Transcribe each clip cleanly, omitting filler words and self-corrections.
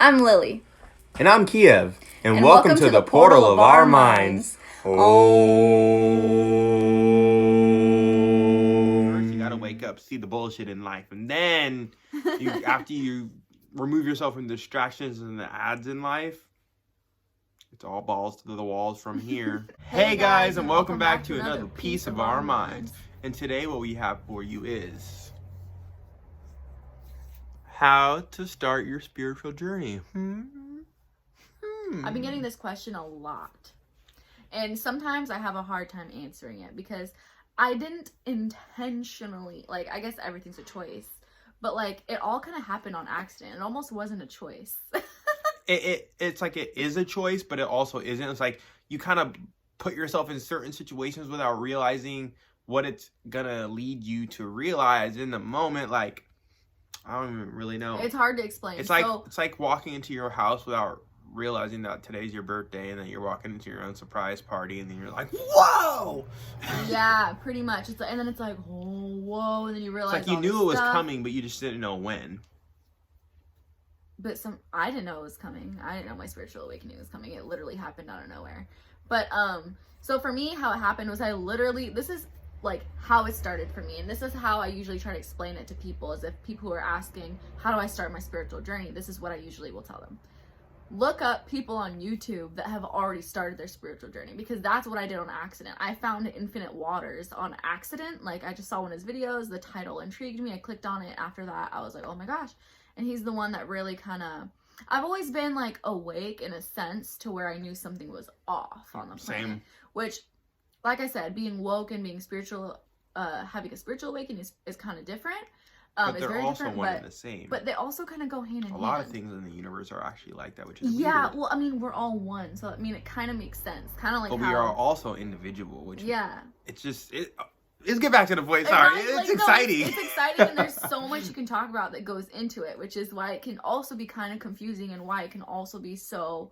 I'm Lily. And I'm Kiev. And welcome to the portal of our minds. First, you gotta wake up, see the bullshit in life, and then after you remove yourself from the distractions and the ads in life, it's all balls to the walls from here. Hey guys, and welcome back to another piece of our minds. And today, what we have for you is how to start your spiritual journey. I've been getting this question a lot. And sometimes I have a hard time answering it because I didn't intentionally, I guess everything's a choice. But, it all kind of happened on accident. It almost wasn't a choice. It's like it is a choice, but it also isn't. It's like you kind of put yourself in certain situations without realizing what it's gonna lead you to realize in the moment. Like, I don't even really know. It's hard to explain. It's like walking into your house without realizing that today's your birthday, and then you're walking into your own surprise party, and then you're like, whoa! Yeah, pretty much. And then it's like, oh, whoa, and then you realize it's like you knew it was coming, but you just didn't know when. But I didn't know it was coming. I didn't know my spiritual awakening was coming. It literally happened out of nowhere. But so for me, how it happened was this is how it started for me, and this is how I usually try to explain it to people. Is if people who are asking, how do I start my spiritual journey, this is what I usually will tell them. Look up people on YouTube that have already started their spiritual journey, because that's what I did on accident. I found Infinite Waters on accident. I just saw one of his videos, the title intrigued me, I clicked on it. After that, I was like, oh my gosh. And he's the one that really I've always been awake in a sense to where I knew something was off on the planet. Same. Which, like I said, being woke and being spiritual, having a spiritual awakening is kind of different. But they're also one and the same. But they also kind of go hand in hand. A lot of things in the universe are actually like that, which is weird. Weird. Well, I mean, we're all one, so it kind of makes sense. Kind of like but how... we are also individual, which it's just let's get back to the point. Sorry, it's exciting. It's exciting, and there's so much you can talk about that goes into it, which is why it can also be kind of confusing, and why it can also be so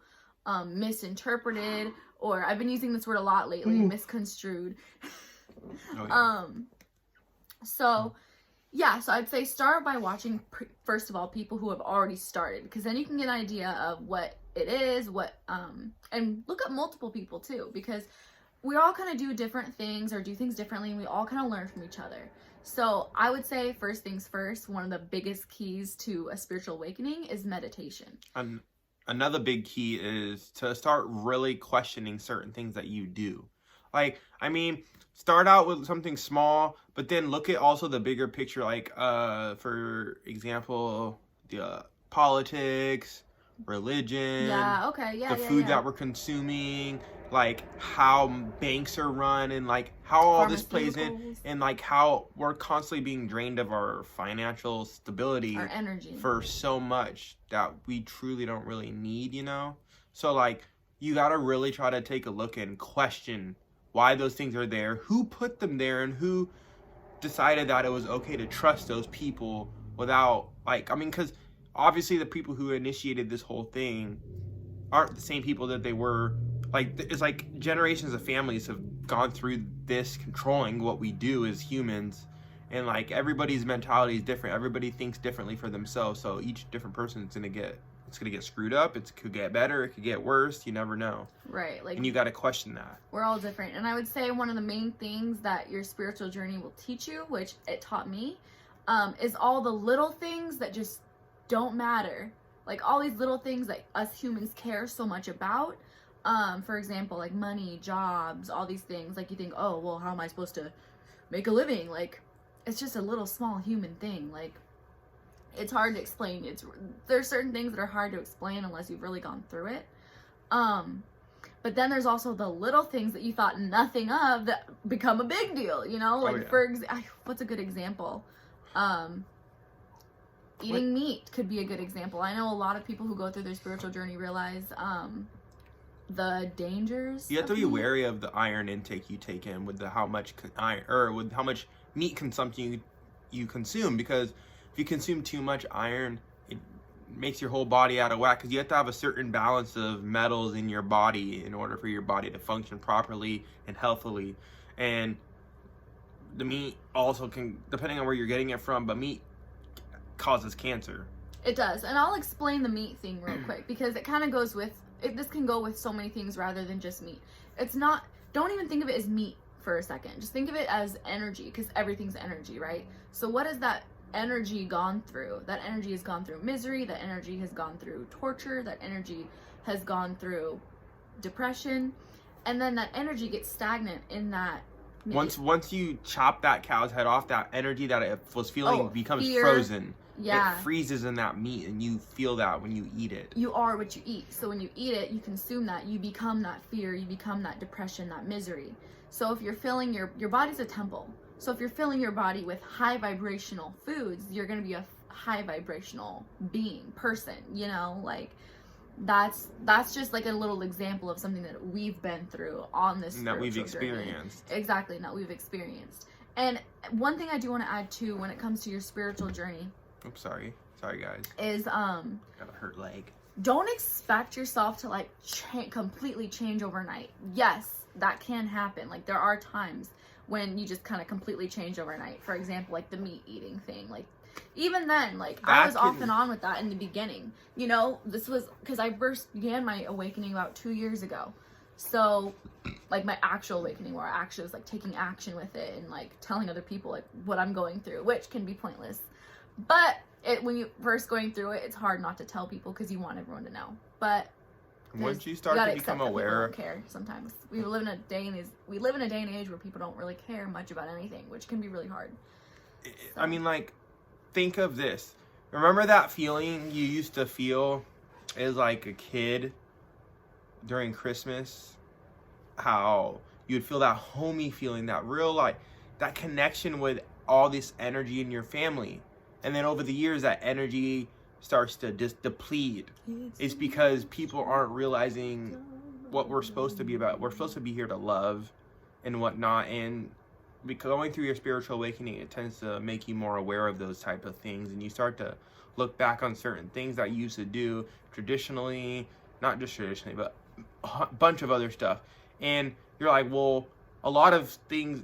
misinterpreted, or I've been using this word a lot lately, misconstrued. Oh, yeah. So I'd say start by watching, first of all, people who have already started, because then you can get an idea of what it is, and look up multiple people too, because we all kind of do different things or do things differently, and we all kind of learn from each other. So I would say, first things first, one of the biggest keys to a spiritual awakening is meditation. Another big key is to start really questioning certain things that you do. Start out with something small, but then look at also the bigger picture, for example, the politics, religion, the food that we're consuming, how banks are run, and how all this plays in, and how we're constantly being drained of our financial stability, our energy, for so much that we truly don't really need, So you gotta really try to take a look and question why those things are there, who put them there, and who decided that it was okay to trust those people without, because obviously the people who initiated this whole thing aren't the same people that they were, it's generations of families have gone through this, controlling what we do as humans, and everybody's mentality is different, everybody thinks differently for themselves, so each different person is gonna get screwed up. It could get better, it could get worse, you never know. Right. And you got to question that. We're all different. And I would say one of the main things that your spiritual journey will teach you, which it taught me, is all the little things that just don't matter. All these little things that us humans care so much about. For example, money, jobs, all these things. You think, oh, well, how am I supposed to make a living? It's just a little small human thing. It's hard to explain. There's certain things that are hard to explain unless you've really gone through it. But then there's also the little things that you thought nothing of that become a big deal, what's a good example? Eating meat could be a good example. I know a lot of people who go through their spiritual journey realize the dangers. You have to be wary of the iron intake you take in with how much iron, or with how much meat consumption you consume, because if you consume too much iron, it makes your whole body out of whack, because you have to have a certain balance of metals in your body in order for your body to function properly and healthily. And the meat also can, depending on where you're getting it from, but meat causes cancer. It does. And I'll explain the meat thing real quick because it kind of goes with this can go with so many things rather than just meat. It's not, don't even think of it as meat for a second. Just think of it as energy because everything's energy, right? So what has that energy gone through? That energy has gone through misery, that energy has gone through torture, that energy has gone through depression, and then that energy gets stagnant in that meat. Once you chop that cow's head off, that energy that it was feeling becomes fear. frozen. Yeah. It freezes in that meat, and you feel that when you eat it. You are what you eat. So when you eat it, you consume that, you become that fear, you become that depression, that misery. So if you're filling your body's a temple. So if you're filling your body with high vibrational foods, you're going to be a high vibrational person, you know, like that's just like a little example of something that we've been through on this that we've spiritual journey. experienced. Exactly, that we've experienced. And one thing I do want to add too when it comes to your spiritual journey, oops, sorry guys, is got a hurt leg. don't expect yourself to like completely change overnight. Yes, that can happen. Like there are times when you just kind of completely change overnight. For example, like the meat eating thing. Like even then, like I was off and on with that in the beginning. You know, this was because I first began my awakening about 2 years ago. So like my actual awakening where I actually was like taking action with it and like telling other people like what I'm going through, which can be pointless. But when you first going through it, it's hard not to tell people because you want everyone to know. But once you start to become aware, don't care sometimes. We live in a day and age where people don't really care much about anything, which can be really hard. I mean, like, think of this. Remember that feeling you used to feel as like a kid during Christmas? How you'd feel that homey feeling, that real like that connection with all this energy in your family, and then over the years that energy starts to just deplete. It's because people aren't realizing what we're supposed to be about. We're supposed to be here to love and whatnot, and going through your spiritual awakening, it tends to make you more aware of those type of things, and you start to look back on certain things that you used to do traditionally, not just traditionally, but a bunch of other stuff, and you're like, well, a lot of things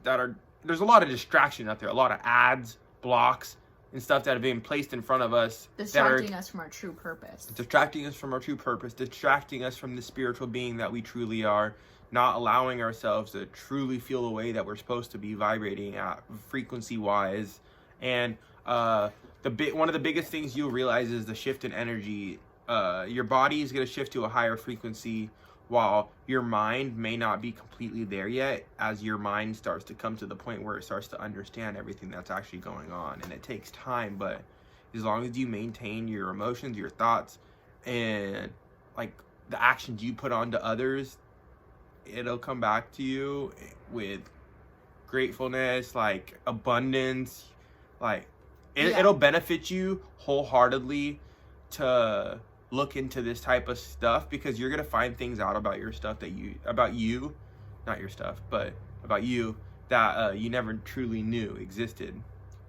there's a lot of distraction out there, a lot of ads, blocks, and stuff that have been placed in front of us distracting us from our true purpose, distracting us from the spiritual being that we truly are, not allowing ourselves to truly feel the way that we're supposed to be vibrating at frequency wise. And one of the biggest things you'll realize is the shift in energy. Your body is going to shift to a higher frequency while your mind may not be completely there yet, as your mind starts to come to the point where it starts to understand everything that's actually going on. And it takes time, but as long as you maintain your emotions, your thoughts, and like the actions you put onto others, it'll come back to you with gratefulness, like abundance, like it'll benefit you wholeheartedly to look into this type of stuff, because you're gonna find things out about your stuff that you that you never truly knew existed.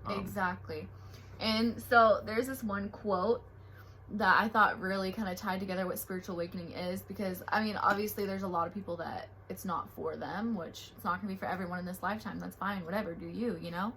Exactly. And so there's this one quote that I thought really kind of tied together what spiritual awakening is, because I mean obviously there's a lot of people that it's not for them, which it's not gonna be for everyone in this lifetime. That's fine, whatever, do you know?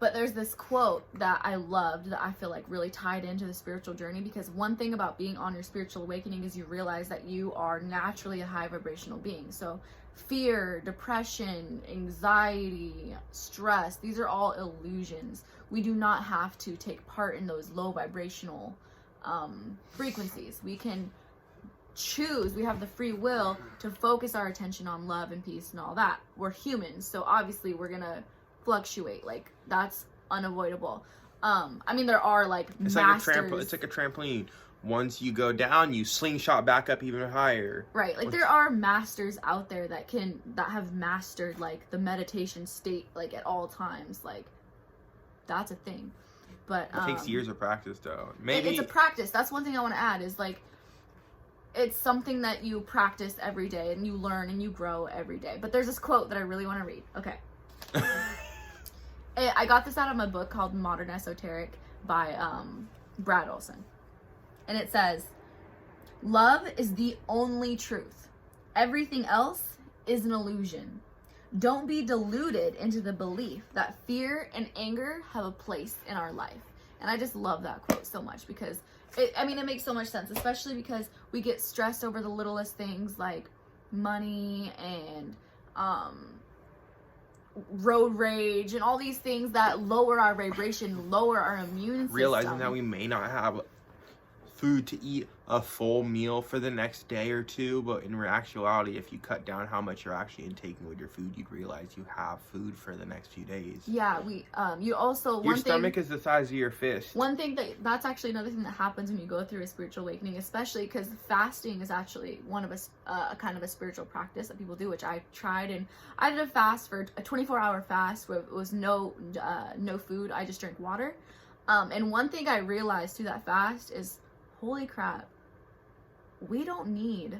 But there's this quote that I loved that I feel like really tied into the spiritual journey, because one thing about being on your spiritual awakening is you realize that you are naturally a high vibrational being. So fear, depression, anxiety, stress, these are all illusions. We do not have to take part in those low vibrational frequencies. We can choose, we have the free will to focus our attention on love and peace and all that. We're humans, so obviously we're gonna fluctuate, like that's unavoidable. I mean there are like it's masters. It's like a trampoline. Once you go down, you slingshot back up even higher. Right, like there are masters out there that have mastered like the meditation state like at all times. Like that's a thing. But it takes years of practice though. Maybe it's a practice. That's one thing I want to add is like it's something that you practice every day and you learn and you grow every day. But there's this quote that I really want to read. Okay. I got this out of a book called Modern Esoteric by Brad Olson. And it says, "Love is the only truth. Everything else is an illusion. Don't be deluded into the belief that fear and anger have a place in our life. And I just love that quote so much because it makes so much sense, especially because we get stressed over the littlest things like money and road rage and all these things that lower our vibration, lower our immune system. Realizing that we may not have food to eat a full meal for the next day or two, but in actuality, if you cut down how much you're actually intaking with your food, you'd realize you have food for the next few days. Yeah, you also, your stomach is the size of your fist. One thing that's actually another thing that happens when you go through a spiritual awakening, especially because fasting is actually one of a kind of a spiritual practice that people do, which I tried, and I did a fast for a 24-hour fast where it was no food. I just drank water. And one thing I realized through that fast is, holy crap, we don't need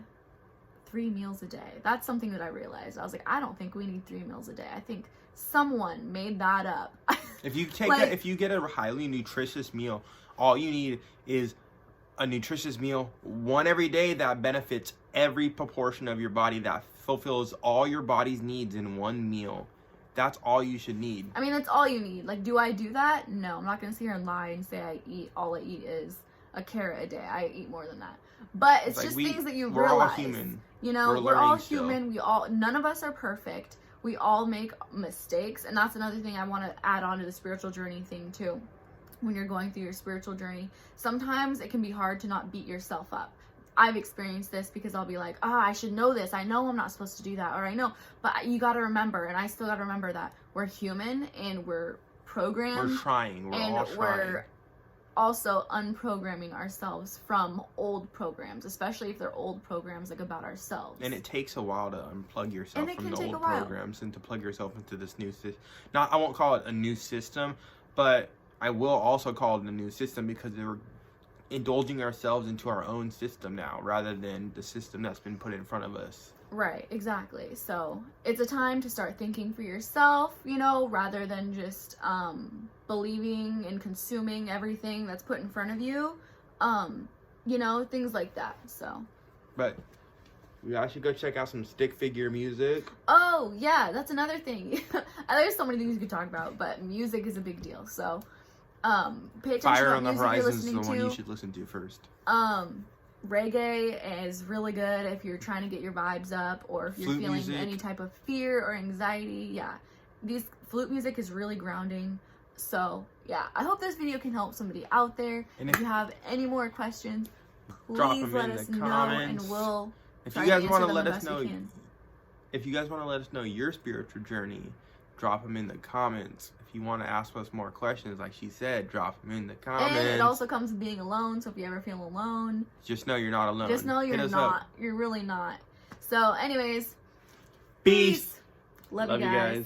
3 meals a day. That's something that I realized. I was like, I don't think we need 3 meals a day. I think someone made that up. If you take that, if you get a highly nutritious meal, all you need is a nutritious meal, one every day that benefits every proportion of your body, that fulfills all your body's needs in one meal. That's all you should need. I mean, that's all you need. Like, do I do that? No, I'm not gonna sit here and lie and say all I eat is a carrot a day. I eat more than that. But it's just things that you realize. We're all human. You know, we're all human. None of us are perfect. We all make mistakes. And that's another thing I want to add on to the spiritual journey thing too. When you're going through your spiritual journey, sometimes it can be hard to not beat yourself up. I've experienced this because I'll be like, I should know this. I know I'm not supposed to do that, or I know. But you got to remember, and I still got to remember that we're human and we're programmed. We're trying. We're all trying. We're also unprogramming ourselves from old programs, especially if they're old programs like about ourselves. And it takes a while to unplug yourself from the old programs and to plug yourself into this new system. I won't call it a new system, but I will also call it a new system because we're indulging ourselves into our own system now rather than the system that's been put in front of us. Right, exactly. So it's a time to start thinking for yourself, rather than just believing and consuming everything that's put in front of you. Things like that. So. But we should go check out some stick figure music. Oh, yeah, that's another thing. There's so many things you could talk about, but music is a big deal. So pay attention Fire to on the Horizon is the one you should listen to first. Reggae is really good if you're trying to get your vibes up, or if you're feeling any type of fear or anxiety. Yeah, flute music is really grounding. So yeah, I hope this video can help somebody out there. And if you have any more questions, please let us know, and we'll try to answer them the best we can. If you guys want to let us know your spiritual journey, drop them in the comments. If you want to ask us more questions, like she said, drop them in the comments. And it also comes with being alone, so if you ever feel alone, just know you're not alone. Just know you're not. You're really not. So anyways, peace. Love you guys.